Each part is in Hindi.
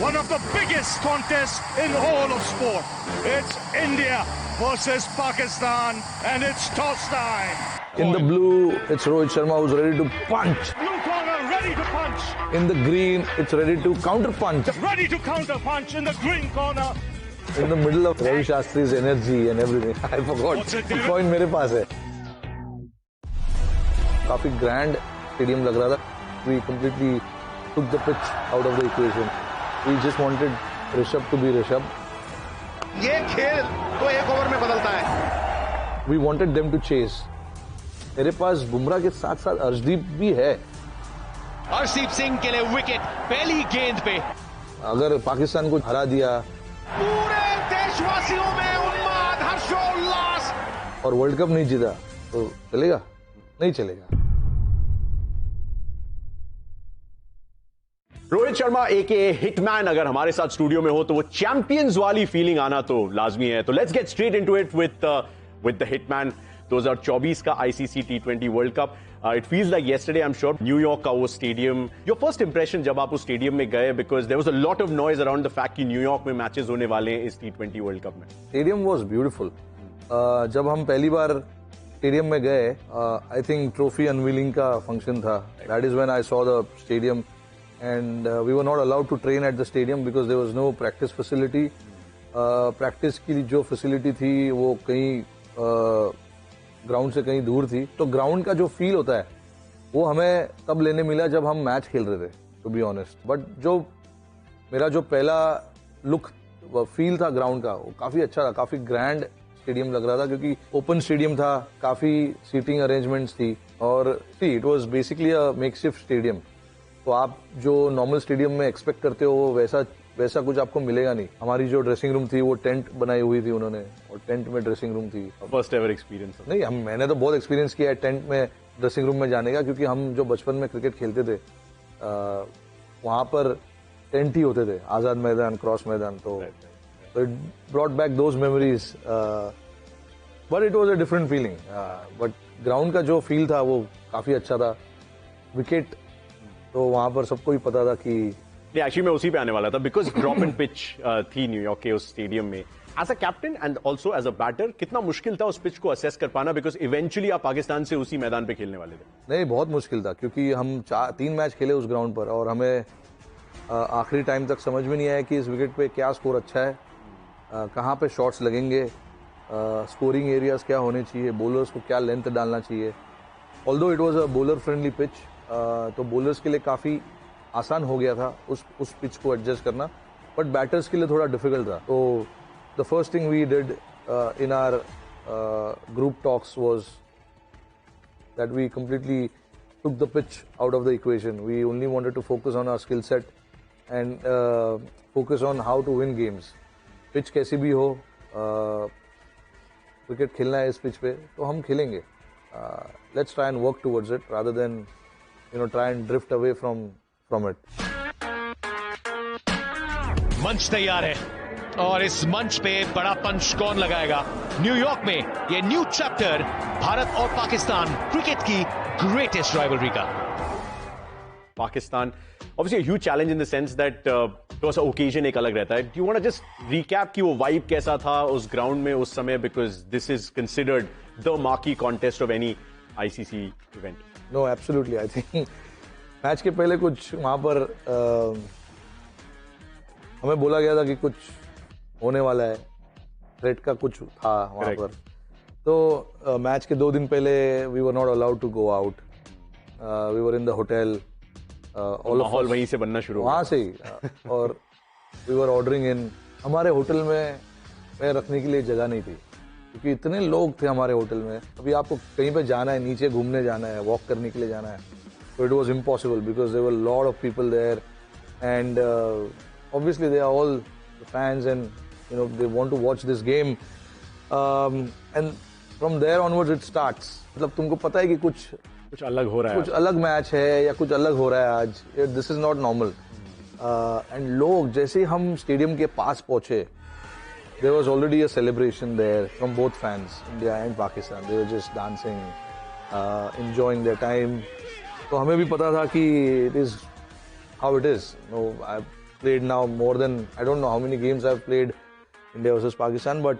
one of the biggest contests in all of sport. It's India versus Pakistan, and it's toss time. In the blue, it's Rohit Sharma who's ready to punch. Blue corner ready to punch. In the green, it's ready to counter punch. Ready to counter punch in the green corner. In the middle of Ravi Shastri's energy and everything. I forgot. What's it, David? Point मेरे पास है. काफी grand stadium लग रहा था. We completely took the pitch out of the equation. We just wanted Rishabh to be Rishabh. ये खेल तो एक ओवर में बदलता है. We wanted them to chase. मेरे पास बुमराह के साथ साथ अर्शदीप भी है. हरदीप सिंह के लिए विकेट पहली गेंद पे. अगर पाकिस्तान को हरा दिया पूरे देशवासियों में उन्माद हर्षोल्लास. और वर्ल्ड कप नहीं जीता तो चलेगा? नहीं चलेगा. रोहित शर्मा एके हिटमैन अगर हमारे साथ स्टूडियो में हो तो वो चैंपियंस वाली फीलिंग आना तो लाजमी है. तो let's get straight into it with the hitman. 2024 का ICC T20 world cup. It feels like yesterday. I am sure New York का वो स्टेडियम, योर फर्स्ट इंप्रेशन जब आप उस स्टेडियम में गए, because there was a lot of noise around the fact कि न्यूयॉर्क में मैचेस होने वाले हैं इस टी20 वर्ल्ड कप में. Stadium was beautiful. जब हम पहली बार स्टेडियम में गए, आई थिंक ट्रॉफी अनवीलिंग का फंक्शन था. That is when I saw the stadium and we were not allowed to train at the stadium because there was no practice facility. Practice की जो फैसिलिटी थी वो कहीं ग्राउंड से कहीं दूर थी. तो ग्राउंड का जो फील होता है वो हमें तब लेने मिला जब हम मैच खेल रहे थे, टू बी ऑनेस्ट. बट जो मेरा जो पहला लुक फील था ग्राउंड का, वो काफी अच्छा था. काफी ग्रैंड स्टेडियम लग रहा था क्योंकि ओपन स्टेडियम था, काफी सीटिंग अरेंजमेंट्स थी. और see it was basically a makeshift stadium. तो आप जो नॉर्मल स्टेडियम में एक्सपेक्ट करते हो वो वैसा कुछ आपको मिलेगा नहीं. हमारी जो ड्रेसिंग रूम थी वो टेंट बनाई हुई थी उन्होंने, और टेंट में ड्रेसिंग रूम थी. First ever experience? नहीं, मैंने तो बहुत एक्सपीरियंस किया है टेंट में ड्रेसिंग रूम में जाने का, क्योंकि हम जो बचपन में क्रिकेट खेलते थे वहां पर टेंट ही होते थे, आजाद मैदान, क्रॉस मैदान. तो it brought back those memories. But it was a different feeling. But ground का जो फील था वो काफी अच्छा था. विकेट तो वहां पर सबको ही पता था कि एक्चुअली मैं उसी पे आने वाला था, बिकॉज ड्रॉप एंड पिच थी न्यूयॉर्क के उस स्टेडियम में. As a captain and also as a batter, कितना मुश्किल था उस पिच को असेस कर पाना, बिकॉज इवेंचुअली आप पाकिस्तान से उसी मैदान पे खेलने वाले थे? नहीं, बहुत मुश्किल था क्योंकि हम 3 मैच खेले उस ग्राउंड पर, और हमें आखिरी टाइम तक समझ में नहीं आया कि इस विकेट पे क्या स्कोर अच्छा है, कहाँ पे शॉट्स लगेंगे, स्कोरिंग एरियाज क्या होने चाहिए, बॉलर्स को क्या लेंथ डालना चाहिए. Although it was a bowler friendly pitch, तो बॉलर्स के लिए काफ़ी आसान हो गया था उस पिच को एडजस्ट करना, बट बैटर्स के लिए थोड़ा डिफिकल्ट था. तो the first thing we did in our group talks was that we completely took the pitch out of the equation. We only wanted to focus on our skill set and focus on how to win games. Pitch कैसी भी हो, क्रिकेट खेलना है इस पिच पे तो हम खेलेंगे. Let's try and work towards it rather than try and drift away from it. मंच तैयार है और इस मंच पे बड़ा पंच कौन लगाएगा? न्यूयॉर्क में ये न्यू चैप्टर भारत और पाकिस्तान क्रिकेट की ग्रेटेस्ट राइवलरी का. Pakistan obviously a huge challenge in the sense that थोड़ा सा ओकेजन एक अलग रहता है. Do you want to just recap कि वो वाइब कैसा था उस ग्राउंड में उस समय, because this is considered the marquee contest of any ICC event? No, absolutely. I think match के पहले कुछ वहाँ पर हमें बोला गया था कि कुछ होने वाला है, थ्रेट का कुछ था वहाँ पर. तो मैच के 2 दिन पहले we were not allowed to go out. We were in the hotel. माहौल वहीं से बनना शुरू वहाँ से ही. और वी वर ऑर्डरिंग इन. हमारे होटल में रखने के लिए जगह नहीं थी क्योंकि इतने लोग थे हमारे होटल में. अभी आपको कहीं पे जाना है, नीचे घूमने जाना है, वॉक करने के लिए जाना है, so it was impossible because there were a lot of people there, and obviously they are all the fans and they want to watch this game, and from there onwards it starts. मतलब तुमको पता है कि कुछ अलग हो रहा है, कुछ अलग मैच है या कुछ अलग हो रहा है आज. This is not normal. And लोग जैसे हम स्टेडियम के पास पहुंचे, there was already a celebration there from both fans, India and Pakistan. They were just dancing, enjoying their time. तो हमें भी पता था कि it is how it is. played now more than, I don't know how many games I've played India versus Pakistan, but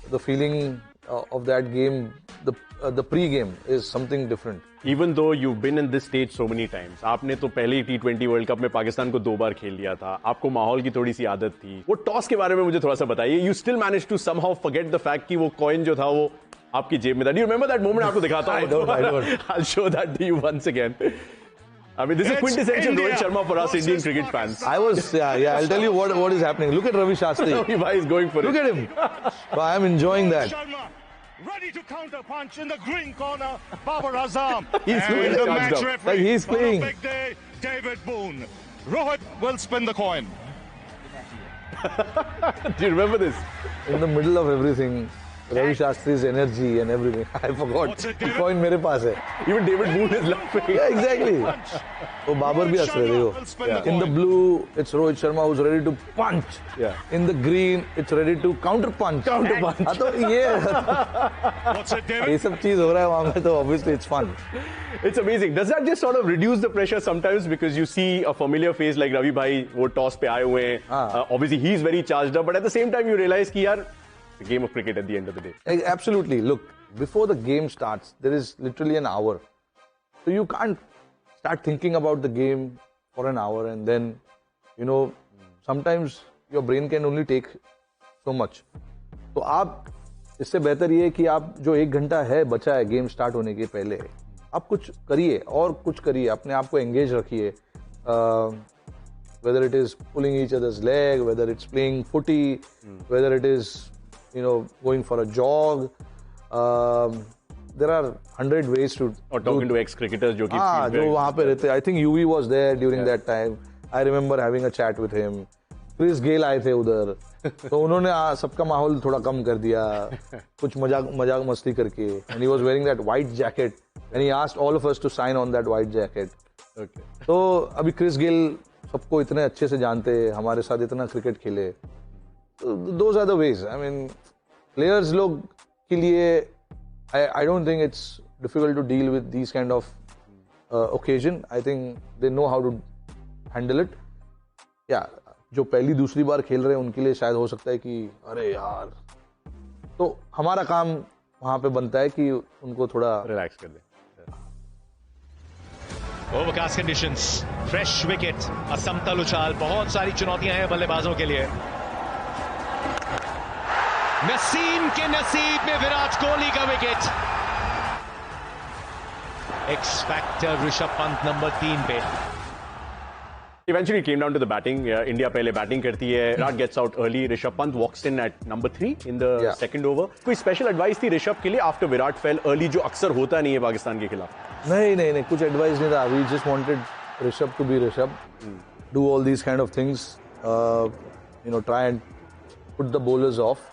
the feeling of that game, the pre-game is something different. Even though you've been in this stage so many times, आपने तो पहले ही T20 वर्ल्ड कप में पाकिस्तान को 2 बार खेल लिया था, आपको माहौल की थोड़ी सी आदत थी. वो टॉस के बारे में मुझे थोड़ा सा बताइए. You still managed to somehow forget the fact कि वो कॉइन जो था वो आपकी जेब में था. Do you remember that moment? आपको दिखाता हूँ. I don't. I'll show that to you once again. I mean, this is quintessential Rohit Sharma for us Indian cricket fans. I'll tell you what is happening. Look at Ravi Shastri. Ravi bhai is going for Look it. at him. So I am enjoying that. Sharma, ready to counter punch in the green corner. Babar Azam. He's and doing the it. match referee Like he's on a playing. big day, David Boone. Rohit will spin the coin. Do you remember this? In the middle of everything, Ravi Shastri's energy and everything. I forgot. What's it, The David? coin मेरे पास है. Even David Boone is laughing. Yeah, exactly. वो बाबर भी Rohit हंस रहे Sharma देखो. will spin the In the coin. blue, it's Rohit Sharma who's ready to punch. Yeah. In the green, it's ready to counter punch. Counter punch. हाँ तो ये What's it, David? ये सब चीज हो रहा है वहाँ में तो obviously it's fun. It's amazing. Does that just sort of reduce the pressure sometimes because you see a familiar face like Ravi bhai, वो toss पे आए हुए हैं. हाँ. Obviously he's very charged up, but at the same time you realize कि यार it's a game of cricket at the end of the day. Absolutely. Look, before the game starts, there is literally an hour. So you can't start thinking about the game for an hour and then, you know, sometimes your brain can only take so much. तो आप इससे बेहतर ये है कि आप जो 1 घंटा है बचा है गेम स्टार्ट होने के पहले, आप कुछ करिए और कुछ करिए, अपने आप को एंगेज रखिए. Whether it is pulling each other's leg, whether it's playing footy, whether it is, you know, going for a jog. There are 100 ways to Or talking to ex-cricketers जो कि हाँ, feel जो very- वहाँ पे रहते. I think UV was there during that time. I remember having a chat with him. Chris Gayle आए थे उधर, तो उन्होंने सबका माहौल थोड़ा कम कर दिया, कुछ मजाक मस्ती करके. And he was wearing that white jacket, and he asked all of us to sign on that white jacket. Okay. तो अभी क्रिस गेल सबको इतने अच्छे से जानते हैं, हमारे साथ इतना क्रिकेट खेले. Those are the ways. I mean, players लोग के लिए I don't think it's difficult to deal with these kind of occasion. I think they know how to handle it. Yeah, जो पहली दूसरी बार खेल रहे हैं उनके लिए शायद हो सकता है कि अरे यार, तो हमारा काम वहां पे बनता है कि उनको थोड़ा Relax कर दे. ओवरकास्ट कंडीशंस, फ्रेश विकेट, असमतल उछाल, बहुत सारी चुनौतियां हैं बल्लेबाजों के लिए. नसीम के नसीब में विराट कोहली का wicket. X factor Rishabh Pant number 3 पे. Eventually it came down to the batting. India पहले batting करती है. Virat gets out early. Rishabh Pant walks in at number 3 in the Yeah. second over. कोई special advice थी ऋषभ के लिए after Virat fell early जो अक्सर होता नहीं है पाकिस्तान के खिलाफ? नहीं कुछ एडवाइस नहीं था. We just wanted Rishabh to be Rishabh, do all these kind of things, you know, try and put the bowlers off,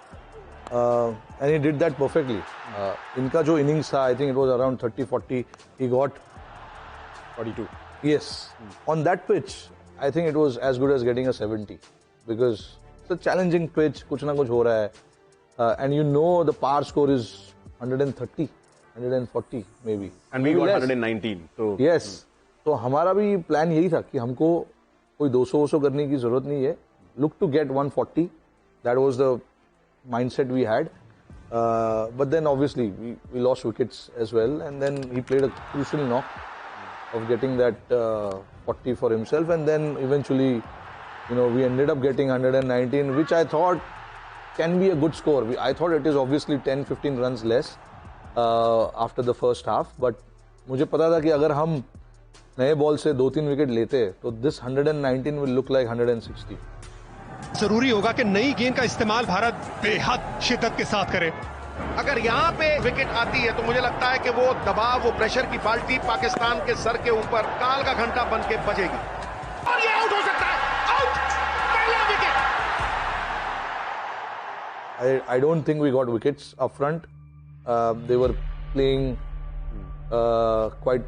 and he did that perfectly. इनका जो innings था, I think it was around 30-40. He got 42. yes on that pitch. I think it was as good as getting a 70 because it's a challenging pitch. कुछ ना कुछ हो रहा है, and you know the par score is 130, 140 maybe. And we Maybe got less. 119. So Yes. तो हमारा भी प्लान यही था कि हमको कोई 200 करने की जरूरत नहीं है. Look to get 140. That was the mindset we had. But then obviously we lost wickets as well, and then he played a crucial knock of getting that 40 for himself, and then eventually, you know, we ended up getting 119, which I thought can be a good score. I thought it is obviously 10-15 runs less after the first half, but मुझे पता था कि अगर हम नए बॉल से 2-3 विकेट लेते तो this 119 will look like 160. जरूरी होगा कि नई गेंद का इस्तेमाल भारत बेहद शिद्दत के साथ करे. अगर यहाँ पे विकेट आती है तो मुझे लगता है कि वो दबाव, वो प्रेशर की बाल्टी पाकिस्तान के सर के ऊपर काल का घंटा बन के बजेगी और ये आउट हो सकता है. आउट, पहला wicket. I don't think we got wickets up front. They were playing quite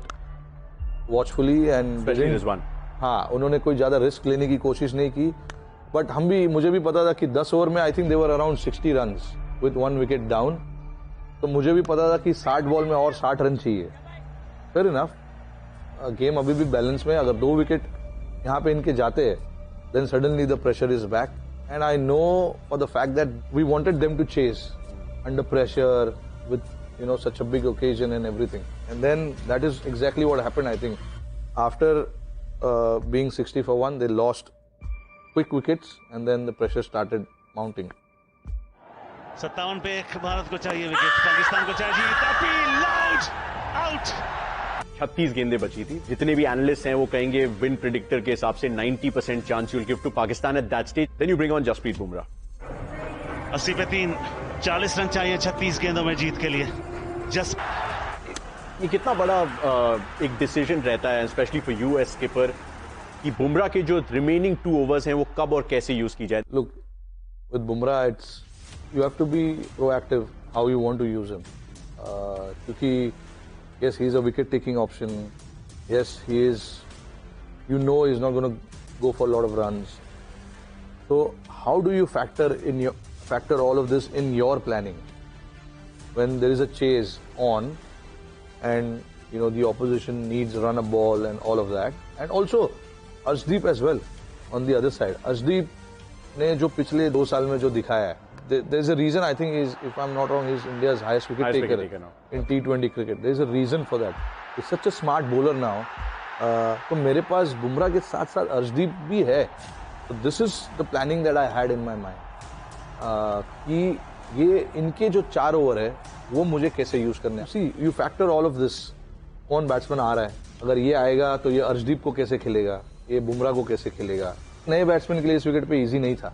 watchfully and especially this one. हाँ, उन्होंने कोई ज्यादा रिस्क लेने की कोशिश नहीं की. बट मुझे भी पता था कि 10 ओवर में I think they were around 60 runs with 1 wicket down. तो मुझे भी पता था कि 60 बॉल में और 60 रन चाहिए. फेयर इनफ, गेम अभी भी बैलेंस में. अगर 2 विकेट यहाँ पे इनके जाते हैं then suddenly the pressure is back. And I know for the fact that we wanted them to chase under pressure with, such a big occasion and everything. And then that is exactly what happened, I think. After being 60 for 1, they lost quick wickets and then the pressure started mounting. 57 पे भारत को चाहिए विकेट, पाकिस्तान को चाहिए जीत. Appeal loud out. 36 गेंदें बची थी. जितने भी एनालिस्ट हैं वो कहेंगे विन प्रेडिक्टर के हिसाब से 90% chance you will give to Pakistan at that stage. Then you bring on Jasprit Bumrah. 80 पे 3, 40 रन चाहिए 36 गेंदों में जीत के लिए. ये कितना बड़ा एक डिसीजन रहता है specially for you as skipper कि बुमराह के जो रिमेनिंग 2 ओवर्स हैं वो कब और कैसे यूज की जाए. Look, with Bumrah, you have to be proactive how you want to use him. Because yes, he's a wicket-taking option. Yes, he is. He's not going to go for a lot of runs. So how do you factor all of this in your planning when there is a chase on, and the opposition needs run a ball and all of that, and also Arshdeep as well on the other side. Arshdeep ने जो पिछले 2 साल में जो दिखाया है, there's a reason. I think if I'm not wrong, he's India's highest wicket taker in T20 cricket. There's a reason for that. He's such a smart bowler now. तो मेरे पास बुमराह के साथ साथ अर्शदीप भी है. So this is the planning that I had in my mind. कि ये इनके जो 4 ओवर है वो मुझे कैसे यूज करने हैं. See, you factor all of this. कौन बैट्समैन आ रहा है, अगर ये आएगा तो ये अर्शदीप को कैसे खेलेगा, ये बुमराह को कैसे खेलेगा. नए बैट्समैन के लिए इस विकेट पे इजी नहीं था.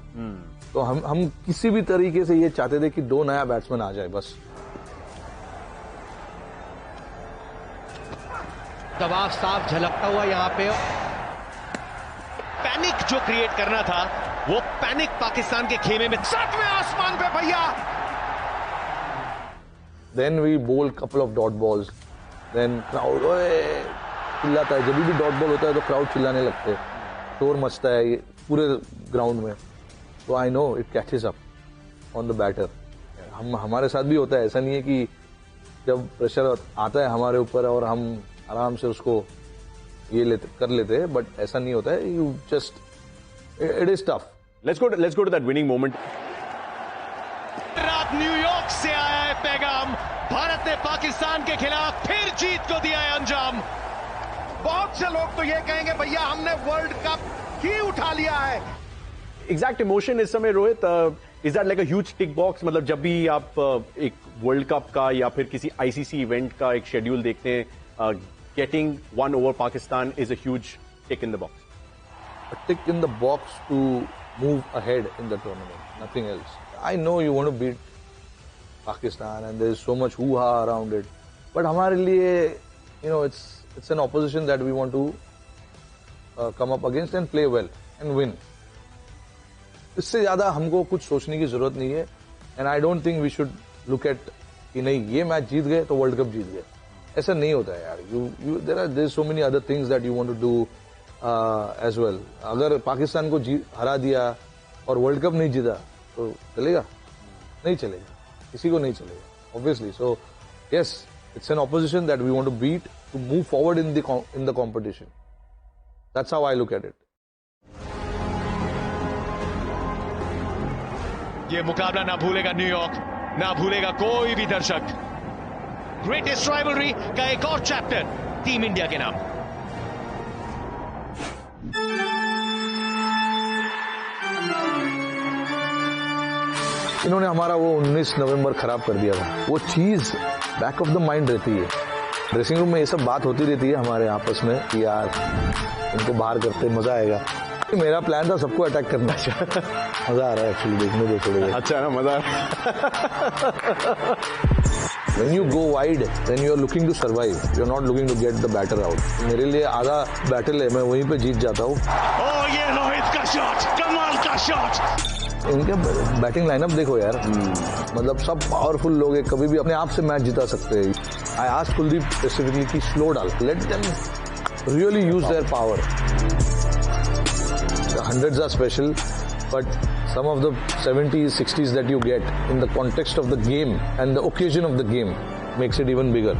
तो हम किसी भी तरीके से ये चाहते थे कि 2 नया बैट्समैन आ जाए बस. दबाव साफ झलकता हुआ यहाँ पे. पैनिक जो क्रिएट करना था वो पैनिक पाकिस्तान के खेमे में. 7वें आसमान पे भैया. Then we bowl couple of dot balls. Then crowd चिल्लाता है. जब भी डॉट बॉल होता है तो क्राउड चिल्लाने लगते हैं, शोर मचता है पूरे ग्राउंड में. तो I know it catches up on the batter. हमारे साथ भी होता है. ऐसा नहीं है कि जब प्रेशर आता है हमारे ऊपर और हम आराम से उसको कर लेते हैं, बट ऐसा नहीं होता है. You just it is tough. Let's go to that winning moment. रात न्यूयॉर्क से आया है पैगाम. भारत ने पाकिस्तान के खिलाफ फिर जीत को दिया है अंजाम. बहुत से लोग तो ये कहेंगे भैया हमने वर्ल्ड कप ही उठा लिया है. एग्जैक्ट इमोशन इस समय Rohit, is that like a huge tick box? मतलब जब भी आप एक वर्ल्ड कप का या फिर किसी आईसीसी इवेंट का एक शेड्यूल देखते हैं, getting 1 over Pakistan is a huge tick in the box. A tick in the box to move ahead in the tournament, nothing else. I know you want to beat Pakistan and there is so much hoo-ha around it, but हमारे लिए it's an opposition that we want to come up against and play well and win. इससे ज्यादा हमको कुछ सोचने की जरूरत नहीं है. And I don't think we should look at कि नहीं ये मैच जीत गए तो वर्ल्ड कप जीत गए. ऐसा नहीं होता है यार. there is so many other things that you want to do as well. अगर पाकिस्तान को हरा दिया और वर्ल्ड कप नहीं जीता तो चलेगा? नहीं चलेगा, किसी को नहीं चलेगा, obviously. So yes, it's an opposition that we want to beat to move forward in the competition. That's how I look at it. ये मुकाबला ना भूलेगा न्यूयॉर्क, ना भूलेगा कोई भी दर्शक. ग्रेटेस्ट राइवलरी का एक और चैप्टर टीम इंडिया के नाम. इन्होंने हमारा वो 19 नवंबर खराब कर दिया था. वो चीज बैक ऑफ द माइंड रहती है. ड्रेसिंग रूम में ये सब बात होती रहती है हमारे आपस में कि यार इनको बाहर करते मजा आएगा. मेरा प्लान था सबको अटैक करना. मजा आ रहा है एक्चुअली देखने दो थोड़े. अच्छा ना, मजा. When you go wide, then you are looking to survive. You are not looking to get the batter out. मेरे लिए आधा बैटल है, मैं वहीं पे जीत जाता हूँ. ये रोहित का शॉट, कमाल का शॉट. इनके बैटिंग लाइनअप देखो यार. मतलब सब पावरफुल लोग हैं, कभी भी अपने आप से मैच जिता सकते हैं. आई आस्क्ड कुलदीप स्पेसिफिकली कि स्लो डाल, let them really use their power. The hundreds are special, but some of the 70s, 60s that you get in the context of the game and the occasion of the game makes it even bigger.